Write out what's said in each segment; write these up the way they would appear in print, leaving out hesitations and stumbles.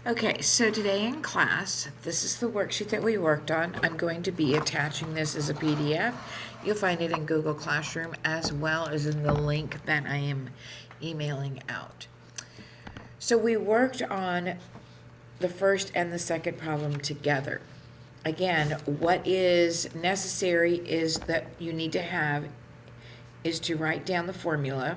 Okay, so today in class, this is the worksheet that we worked on. I'm going to be attaching this as a PDF. You'll find it in Google Classroom as well as in the link that I am emailing out. So we worked on the first and the second problem together. Again, what is necessary is that you need to have is to write down the formula.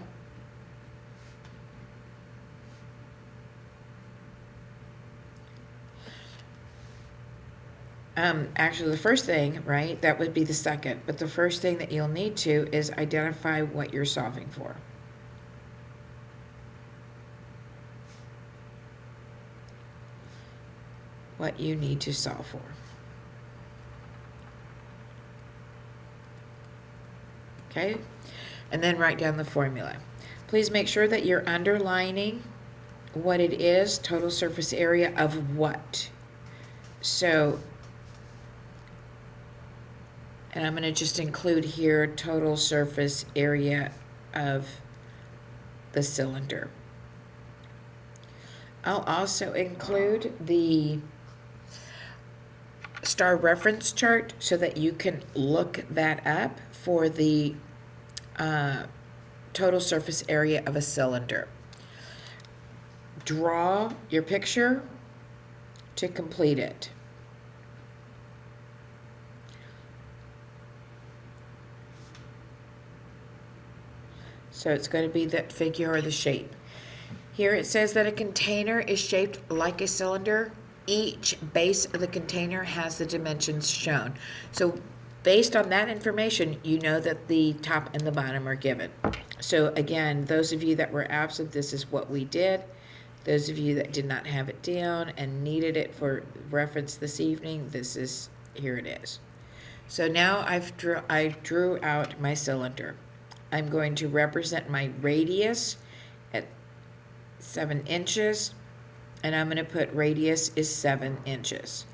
Actually, the first thing, right, that would be the second, but the first thing that you'll need to is identify what you're solving for. What you need to solve for. Okay, and then write down the formula. Please make sure that you're underlining what it is, total surface area of what. So, and I'm going to just include here total surface area of the cylinder. I'll also include the star reference chart so that you can look that up for the total surface area of a cylinder. Draw your picture to complete it. So it's going to be that figure or the shape. Here it says that a container is shaped like a cylinder. Each base of the container has the dimensions shown. So based on that information, you know that the top and the bottom are given. So again, those of you that were absent, this is what we did. Those of you that did not have it down and needed it for reference this evening, here it is. So now I drew out my cylinder. I'm going to represent my radius at 7 inches, and I'm going to put radius is 7 inches.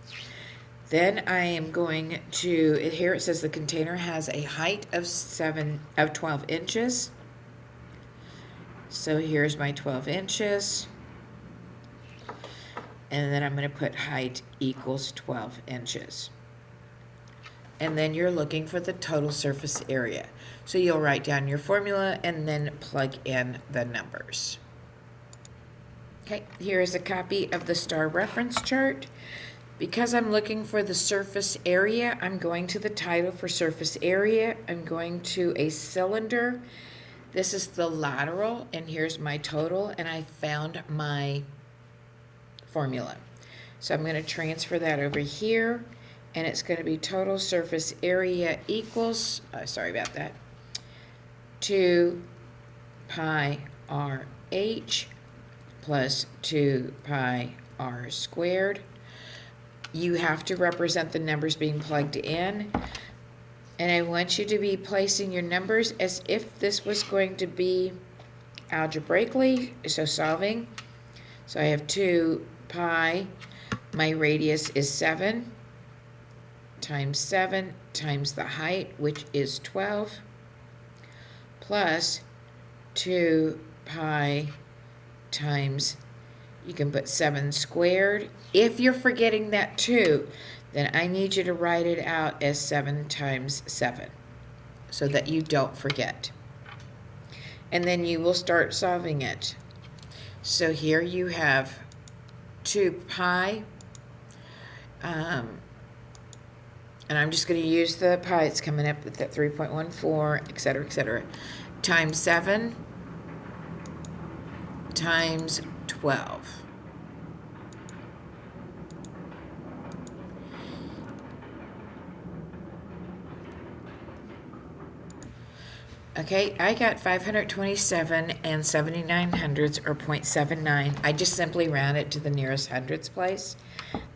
Then I am going to, here it says the container has a height of 12 inches. So here's my 12 inches. And then I'm going to put height equals 12 inches. And then you're looking for the total surface area. So you'll write down your formula and then plug in the numbers. Okay, here is a copy of the star reference chart. Because I'm looking for the surface area, I'm going to the title for surface area. I'm going to a cylinder. This is the lateral, and here's my total, and I found my formula. So I'm going to transfer that over here, and it's going to be total surface area equals, sorry about that, 2 pi RH plus 2 pi r squared. You have to represent the numbers being plugged in. And I want you to be placing your numbers as if this was going to be algebraically, so solving. So I have 2 pi, my radius is 7, times the height, which is 12, plus 2 pi times, you can put 7 squared. If you're forgetting that 2, then I need you to write it out as 7 times 7 so that you don't forget. And then you will start solving it. So here you have 2 pi, and I'm just going to use the pi, it's coming up with that 3.14, etc., times 7 times 12. Okay, I got 527 and 79 hundredths, or 0.79. I just simply round it to the nearest hundredths place.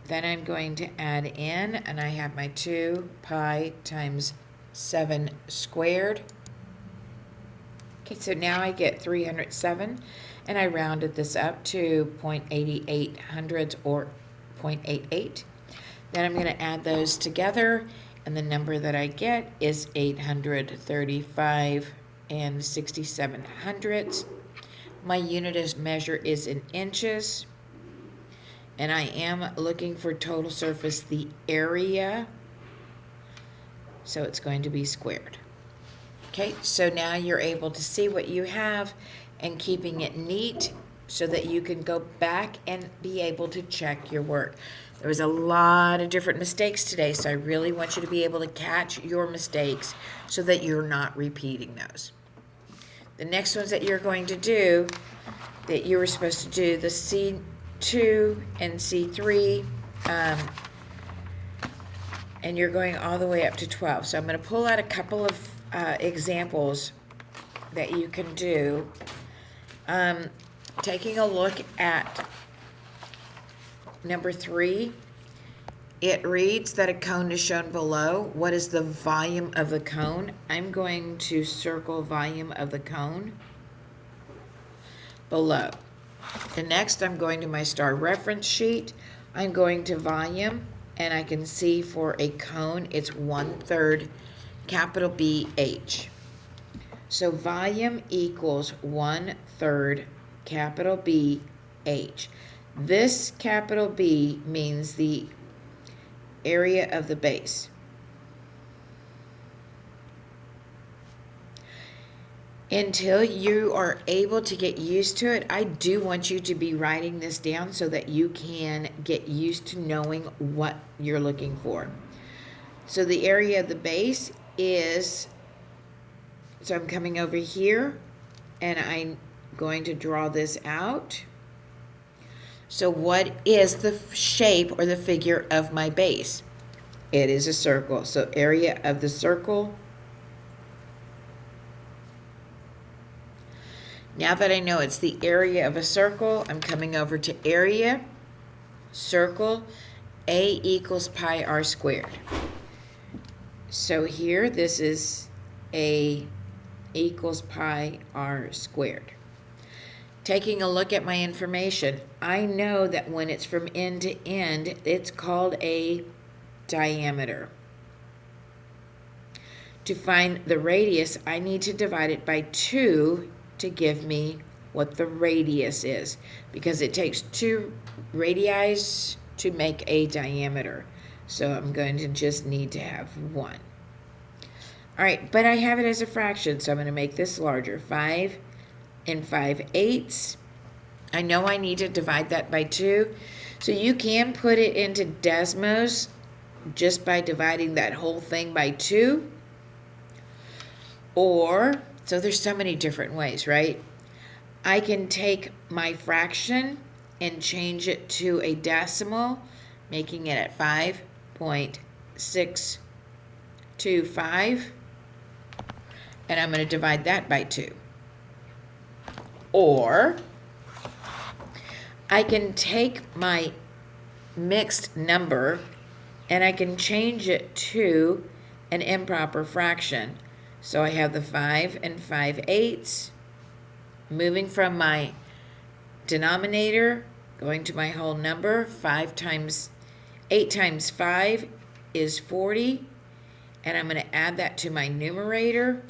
Then I'm going to add in, and I have my 2 pi times 7 squared. Okay, so now I get 307, and I rounded this up to 0.88 hundredths, or 0.88. Then I'm going to add those together, and the number that I get is 835 and 67 hundredths. My unit of measure is in inches, And I am looking for total surface, the area, so it's going to be squared. Okay, so now you're able to see what you have and keeping it neat so that you can go back and be able to check your work. There was a lot of different mistakes today, so I really want you to be able to catch your mistakes so that you're not repeating those. The next ones that you're going to do, that you were supposed to do, the C2 and C3, and you're going all the way up to 12. So I'm going to pull out a couple of examples that you can do. Taking a look at number 3, it reads that a cone is shown below. What is the volume of the cone? I'm going to circle volume of the cone below. The next, I'm going to my star reference sheet. I'm going to volume, and I can see for a cone, it's 1/3 capital BH. So volume equals 1/3 capital BH. This capital B means the area of the base. Until you are able to get used to it, I do want you to be writing this down so that you can get used to knowing what you're looking for. So the area of the base is, so I'm coming over here and I'm going to draw this out. So what is the shape or the figure of my base? It is a circle. So area of the circle. Now that I know it's the area of a circle, I'm coming over to area, circle, A equals pi r squared. So here, this is A equals pi r squared. Taking a look at my information, I know that when it's from end to end, it's called a diameter. To find the radius, I need to divide it by 2 to give me what the radius is, because it takes 2 radii to make a diameter. So I'm going to just need to have 1. All right, but I have it as a fraction, so I'm going to make this larger. 5 and 5/8. I know I need to divide that by 2. So you can put it into Desmos just by dividing that whole thing by 2. Or, so there's so many different ways, right? I can take my fraction and change it to a decimal, making it at 5.625. And I'm going to divide that by 2. Or I can take my mixed number and I can change it to an improper fraction. So I have the 5 and 5/8 moving from my denominator going to my whole number. 8 times 5 is 40, and I'm going to add that to my numerator,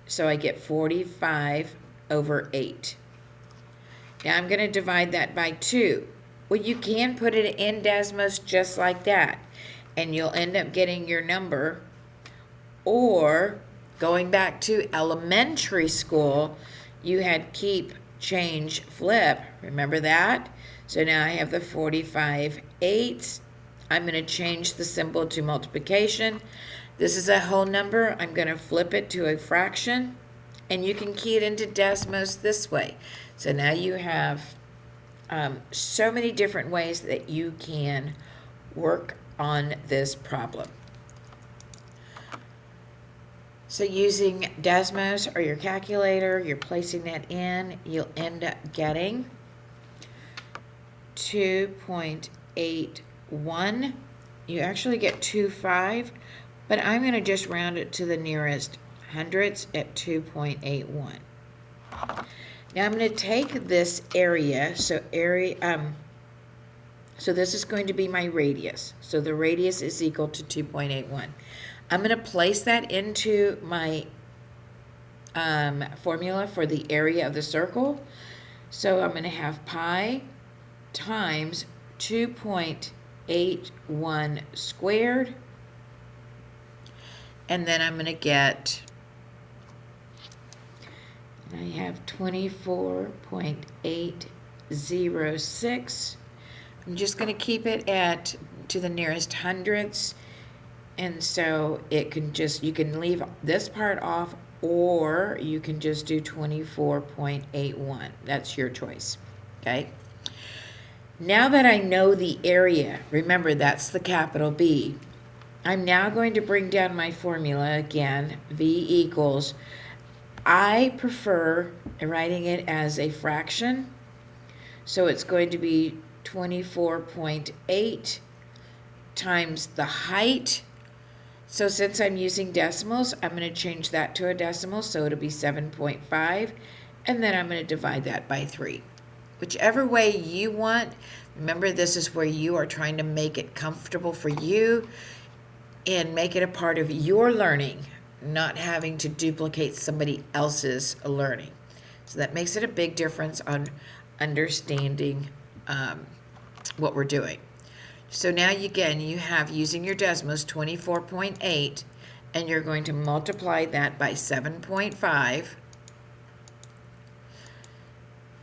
so I get 45/8. Now I'm going to divide that by 2. Well, you can put it in Desmos just like that, and you'll end up getting your number. Or going back to elementary school, you had keep, change, flip. Remember that? So now I have the 45/8. I'm going to change the symbol to multiplication. This is a whole number. I'm going to flip it to a fraction, and you can key it into Desmos this way. So now you have so many different ways that you can work on this problem. So using Desmos or your calculator, you're placing that in, you'll end up getting 2.81. You actually get 2.5, but I'm going to just round it to the nearest hundredths at 2.81. Now I'm going to take this area, so this is going to be my radius. So the radius is equal to 2.81. I'm going to place that into my formula for the area of the circle. So I'm going to have pi times 2.81 squared. And then I'm going to get, I have 24.806. I'm just going to keep it to the nearest hundredths. And so it can you can leave this part off, or you can just do 24.81. That's your choice, okay? Now that I know the area, remember that's the capital B, I'm now going to bring down my formula again, V equals, I prefer writing it as a fraction, so it's going to be 24.8 times the height. So since I'm using decimals, I'm going to change that to a decimal, so it'll be 7.5, and then I'm going to divide that by 3. Whichever way you want. Remember, this is where you are trying to make it comfortable for you and make it a part of your learning, not having to duplicate somebody else's learning. So that makes it a big difference on understanding what we're doing. So now again, you have, using your decimals, 24.8, and you're going to multiply that by 7.5,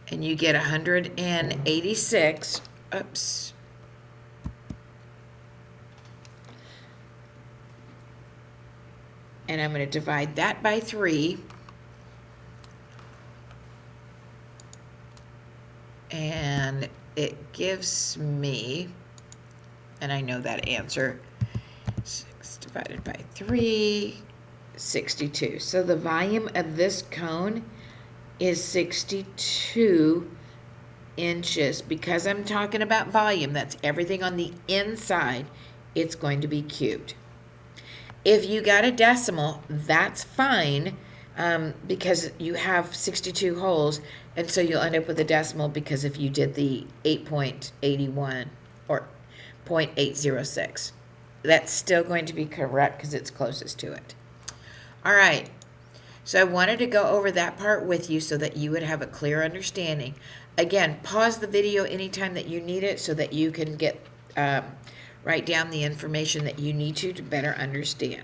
and you get 186. Oops. And I'm going to divide that by 3. And it gives me, and I know that answer, 6 divided by 3, 62. So the volume of this cone is 62 inches. Because I'm talking about volume, that's everything on the inside, it's going to be cubed. If you got a decimal, that's fine, because you have 62 holes, and so you'll end up with a decimal, because if you did the 8.81 or 0.806, that's still going to be correct because it's closest to it. All right, so I wanted to go over that part with you so that you would have a clear understanding. Again, pause the video anytime that you need it so that you can get write down the information that you need to better understand.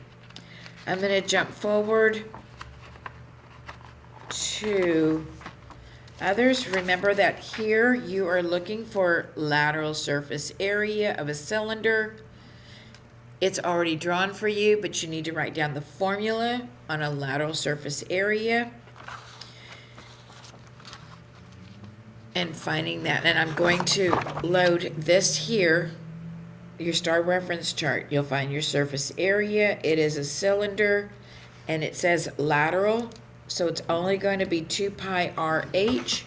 I'm going to jump forward to others. Remember that here you are looking for lateral surface area of a cylinder. It's already drawn for you, but you need to write down the formula on a lateral surface area. And finding that, and I'm going to load this here, your star reference chart. You'll find your surface area. It is a cylinder, and it says lateral, so it's only going to be 2 pi RH,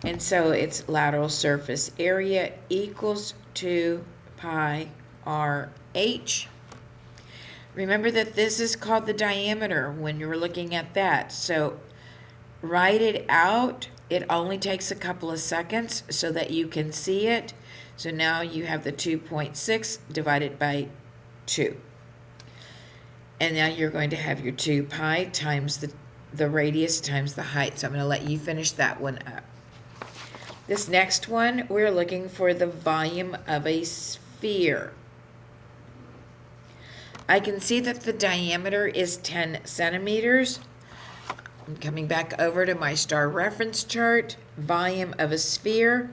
and so it's lateral surface area equals 2 pi RH. Remember that this is called the diameter when you're looking at that, so write it out. It only takes a couple of seconds so that you can see it. So now you have the 2.6 divided by 2. And now you're going to have your 2 pi times the radius times the height. So I'm going to let you finish that one up. This next one, we're looking for the volume of a sphere. I can see that the diameter is 10 centimeters. I'm coming back over to my star reference chart. Volume of a sphere.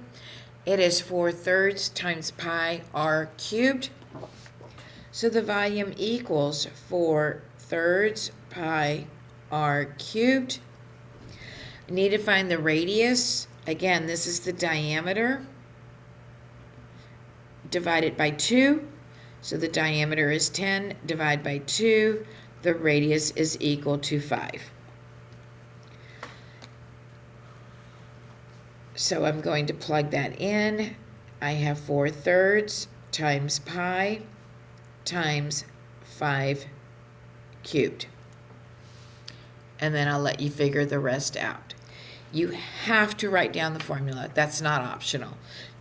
It is 4/3 times pi r cubed. So the volume equals 4/3 pi r cubed. I need to find the radius. Again, this is the diameter divided by 2. So the diameter is 10 divided by 2. The radius is equal to 5. So I'm going to plug that in. I have 4/3 times pi times 5 cubed. And then I'll let you figure the rest out. You have to write down the formula. That's not optional.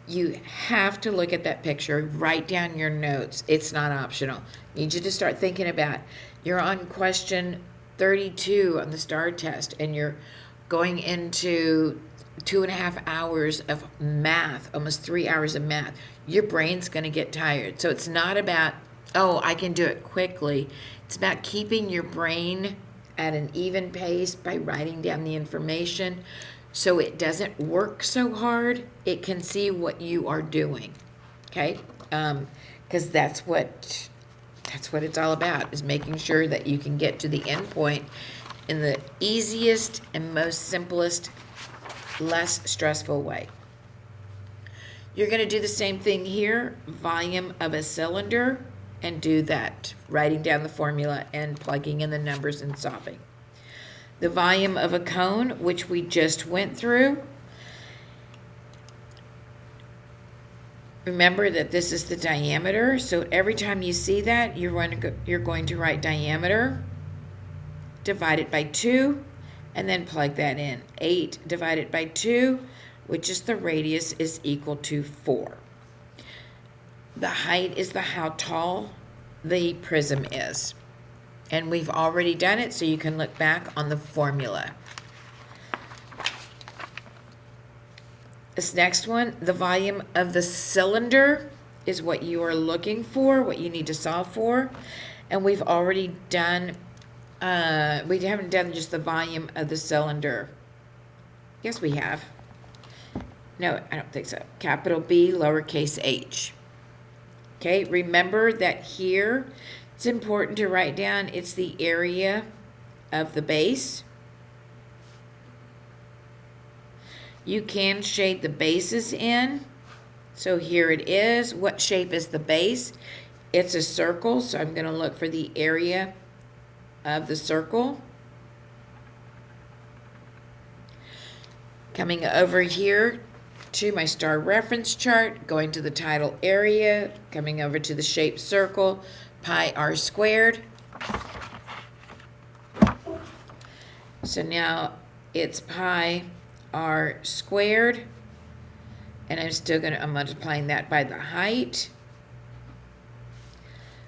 You have to look at that picture, write down your notes. It's not optional. I need you to start thinking about, you're on question 32 on the STAR test, and you're going into 2.5 hours of math, almost 3 hours of math, your brain's going to get tired. So it's not about, oh, I can do it quickly. It's about keeping your brain at an even pace by writing down the information so it doesn't work so hard. It can see what you are doing, okay? Because that's what it's all about, is making sure that you can get to the end point in the easiest and most simplest, less stressful way. You're going to do the same thing here, volume of a cylinder, and do that, writing down the formula and plugging in the numbers and solving. The volume of a cone, which we just went through. Remember that this is the diameter, so every time you see that, you're going to write diameter, divide it by 2, and then plug that in. 8 divided by 2, which is the radius, is equal to 4. The height is how tall the prism is. And we've already done it, so you can look back on the formula. This next one, the volume of the cylinder, is what you are looking for, what you need to solve for. And we've already done, we haven't done just the volume of the cylinder. Yes, we have. No, I don't think so. Capital B, lowercase h. Okay, remember that here, it's important to write down, it's the area of the base. You can shade the bases in. So here it is. What shape is the base? It's a circle, so I'm going to look for the area of the circle. Coming over here to my star reference chart, going to the title area, coming over to the shape circle, pi r squared. So now it's pi r squared, and I'm multiplying that by the height.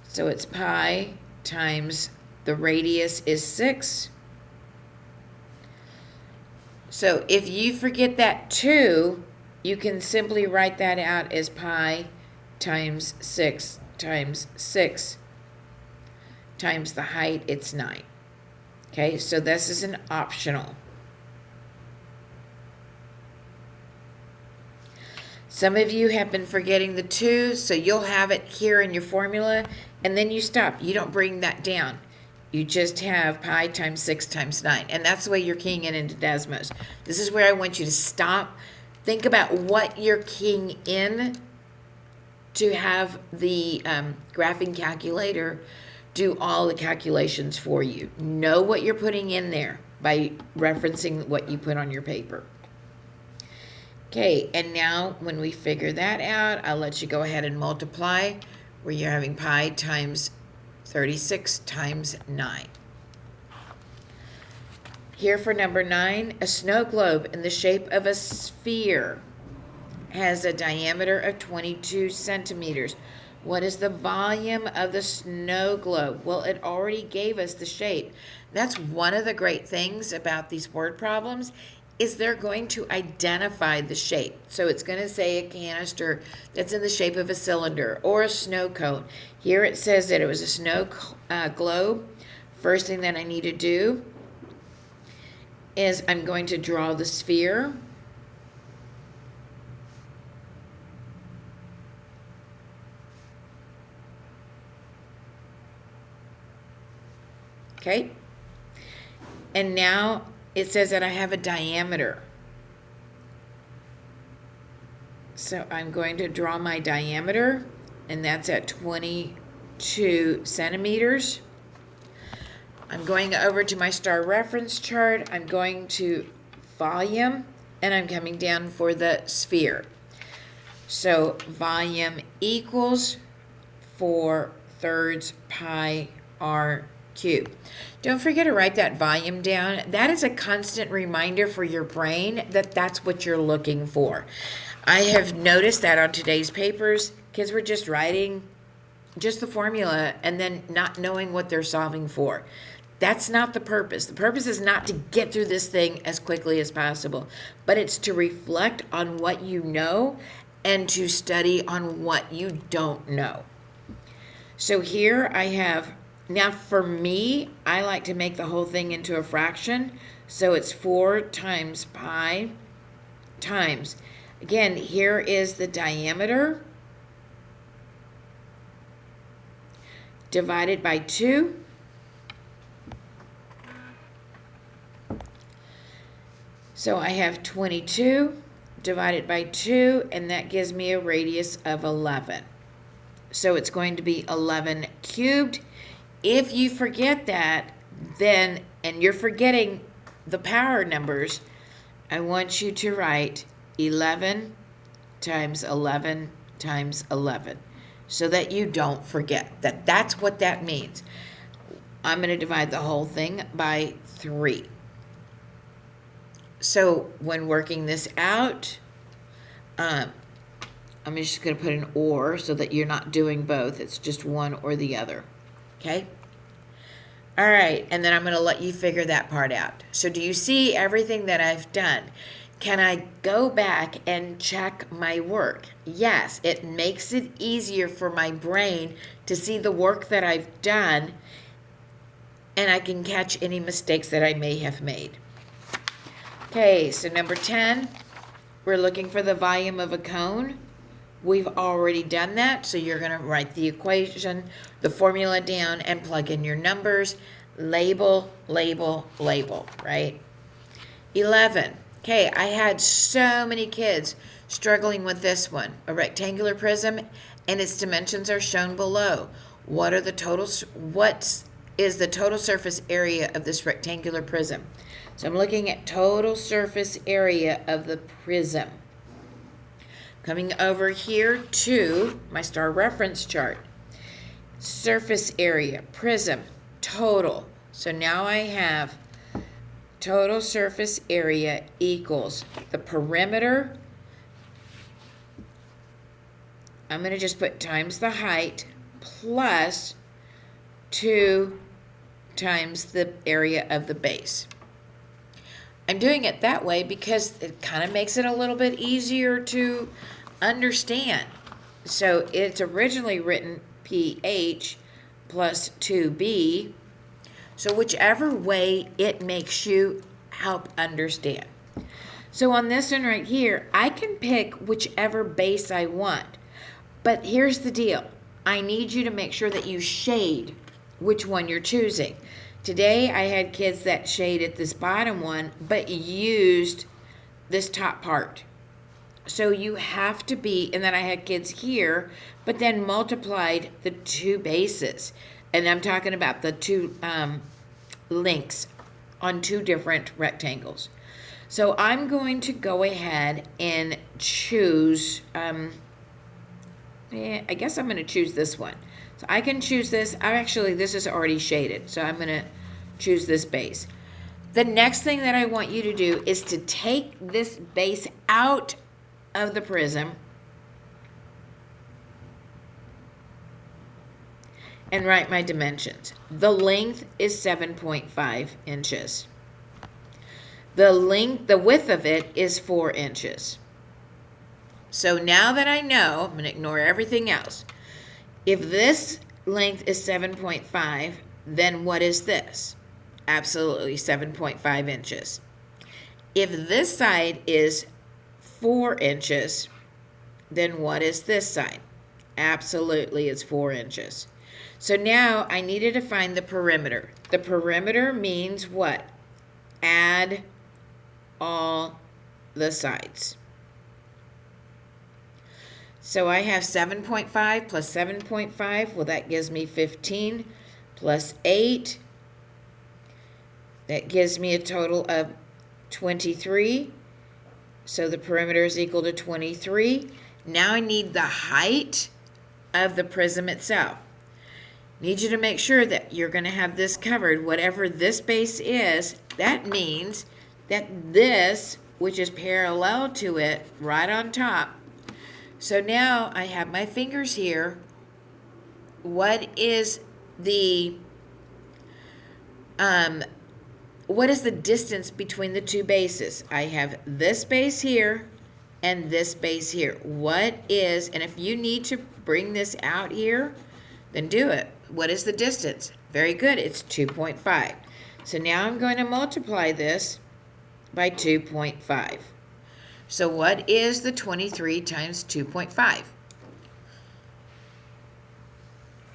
So it's pi times the radius is 6. So if you forget that 2, you can simply write that out as pi times 6 times 6 times the height, it's 9. Okay, so this is an optional. Some of you have been forgetting the 2, so you'll have it here in your formula, and then you stop. You don't bring that down. You just have pi times 6 times 9, and that's the way you're keying it into Desmos. This is where I want you to stop. Think about what you're keying in to have the graphing calculator do all the calculations for you. Know what you're putting in there by referencing what you put on your paper. Okay, and now when we figure that out, I'll let you go ahead and multiply, where you're having pi times 36 times 9. Here for number 9, a snow globe in the shape of a sphere has a diameter of 22 centimeters. What is the volume of the snow globe? Well, it already gave us the shape. That's one of the great things about these word problems, is they're going to identify the shape. So it's going to say a canister that's in the shape of a cylinder or a snow cone. Here it says that it was a snow globe. First thing that I need to do is I'm going to draw the sphere. Okay, and now it says that I have a diameter. So I'm going to draw my diameter, and that's at 22 centimeters. I'm going over to my star reference chart. I'm going to volume, and I'm coming down for the sphere. So volume equals 4/3 pi r cubed. Don't forget to write that volume down. That is a constant reminder for your brain that that's what you're looking for. I have noticed that on today's papers, kids were just writing just the formula and then not knowing what they're solving for. That's not the purpose. The purpose is not to get through this thing as quickly as possible, but it's to reflect on what you know and to study on what you don't know. So here I have, now for me, I like to make the whole thing into a fraction. So it's 4 times pi times, again, here is the diameter divided by 2. So I have 22 divided by 2, and that gives me a radius of 11. So it's going to be 11 cubed. If you forget that, then, and you're forgetting the power numbers, I want you to write 11 times 11 times 11 so that you don't forget that that's what that means. I'm going to divide the whole thing by 3. So when working this out, I'm just going to put an or so that you're not doing both. It's just one or the other. Okay? All right, and then I'm going to let you figure that part out. So do you see everything that I've done? Can I go back and check my work? Yes, it makes it easier for my brain to see the work that I've done, and I can catch any mistakes that I may have made. Okay, so number 10, we're looking for the volume of a cone. We've already done that, so you're going to write the equation, the formula down, and plug in your numbers. Label, label, label, right? 11. Okay, I had so many kids struggling with this one. A rectangular prism, and its dimensions are shown below. What is the total surface area of this rectangular prism? So I'm looking at total surface area of the prism. Coming over here to my star reference chart. Surface area, prism, total. So now I have total surface area equals the perimeter. I'm going to just put times the height plus 2 times the area of the base. I'm doing it that way because it kind of makes it a little bit easier to understand. So it's originally written pH plus 2b. So whichever way it makes you help understand. So on this one right here, I can pick whichever base I want. But here's the deal. I need you to make sure that you shade which one you're choosing. Today I had kids that shaded this bottom one but used this top part. So you have to be, and then I had kids here, but then multiplied the 2 bases. And I'm talking about the 2 links on 2 different rectangles. So I'm going to go ahead and choose, I guess I'm going to choose this one. So I can choose this. This is already shaded, so I'm going to choose this base. The next thing that I want you to do is to take this base out of the prism and write my dimensions. The length is 7.5 inches. The width of it is 4 inches. So now that I know, I'm going to ignore everything else. If this length is 7.5, then what is this? Absolutely 7.5 inches. If this side is 4 inches, then what is this side? Absolutely, it's 4 inches. So now I needed to find the perimeter. The perimeter means what? Add all the sides. So I have 7.5 plus 7.5. Well, that gives me 15 plus 8. That gives me a total of 23. So the perimeter is equal to 23. Now I need the height of the prism itself. Need you to make sure that you're going to have this covered. Whatever this base is, that means that this, which is parallel to it, right on top. So now I have my fingers here. What is the what is the distance between the two bases? I have this base here and this base here. What is, and if you need to bring this out here, then do it. What is the distance? Very good, it's 2.5. So now I'm going to multiply this by 2.5. So what is the 23 times 2.5?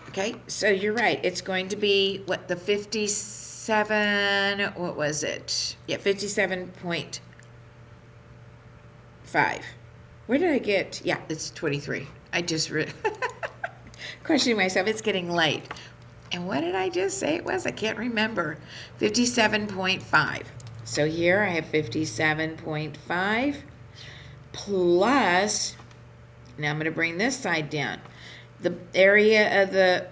Okay, so you're right. It's going to be, what, the 57, what was it? Yeah, 57.5. Where did I get? Yeah, it's 23. I just questioning myself. It's getting late. And what did I just say it was? I can't remember. 57.5. So here I have 57.5 plus, now I'm going to bring this side down, the area of the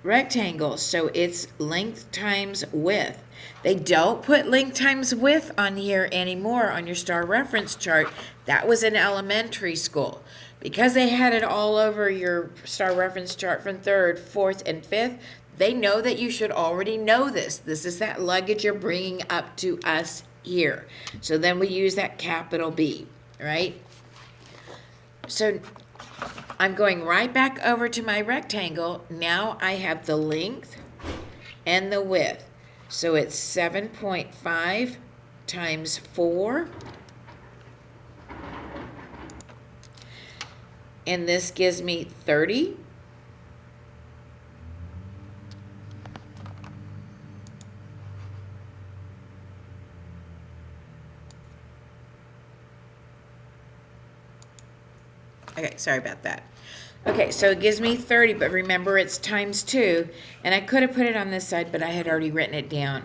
rectangle. So it's length times width. They don't put length times width on here anymore on your star reference chart. That was in elementary school. Because they had it all over your star reference chart from 3rd, 4th, and 5th, they know that you should already know this. This is that luggage you're bringing up to us here. So then we use that capital B, right? So I'm going right back over to my rectangle. Now I have the length and the width. So it's 7.5 times 4. And this gives me 30. Okay, sorry about that. Okay, so it gives me 30, but remember it's times 2, and I could have put it on this side, but I had already written it down.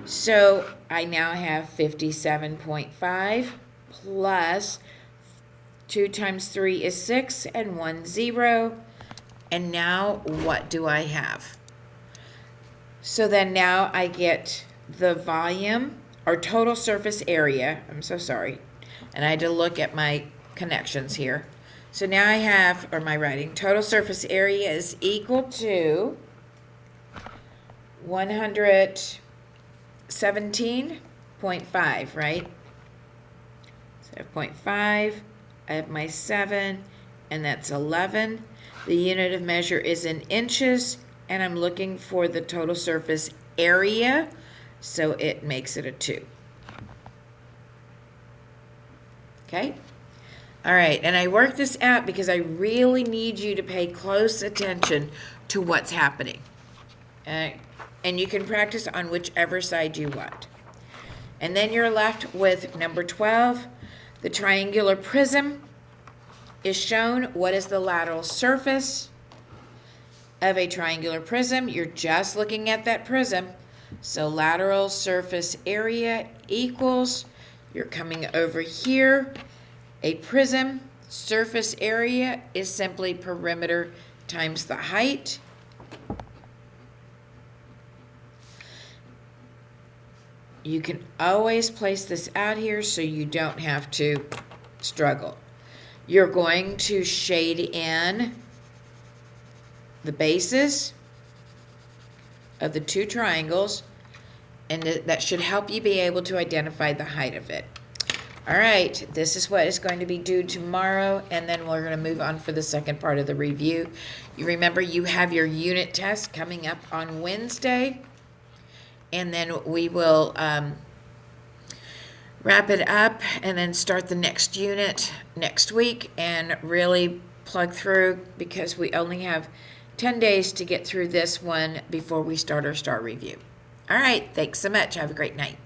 So I now have 57.5 plus 2 times 3 is 6, and 1 0. And now what do I have? So then now I get the volume, or total surface area. I'm so sorry. And I had to look at my connections here. So now I have, or my writing, total surface area is equal to 117.5, right? So I have 0.5, I have my 7, and that's 11. The unit of measure is in inches, and I'm looking for the total surface area, so it makes it a 2. Okay? All right, and I worked this out because I really need you to pay close attention to what's happening. And you can practice on whichever side you want. And then you're left with number 12. The triangular prism is shown. What is the lateral surface of a triangular prism? You're just looking at that prism. So lateral surface area equals, you're coming over here. A prism surface area is simply perimeter times the height. You can always place this out here so you don't have to struggle. You're going to shade in the bases of the two triangles, and that should help you be able to identify the height of it. All right, this is what is going to be due tomorrow, and then we're going to move on for the second part of the review. You remember you have your unit test coming up on Wednesday, and then we will wrap it up and then start the next unit next week and really plug through, because we only have 10 days to get through this one before we start our star review. All right, thanks so much. Have a great night.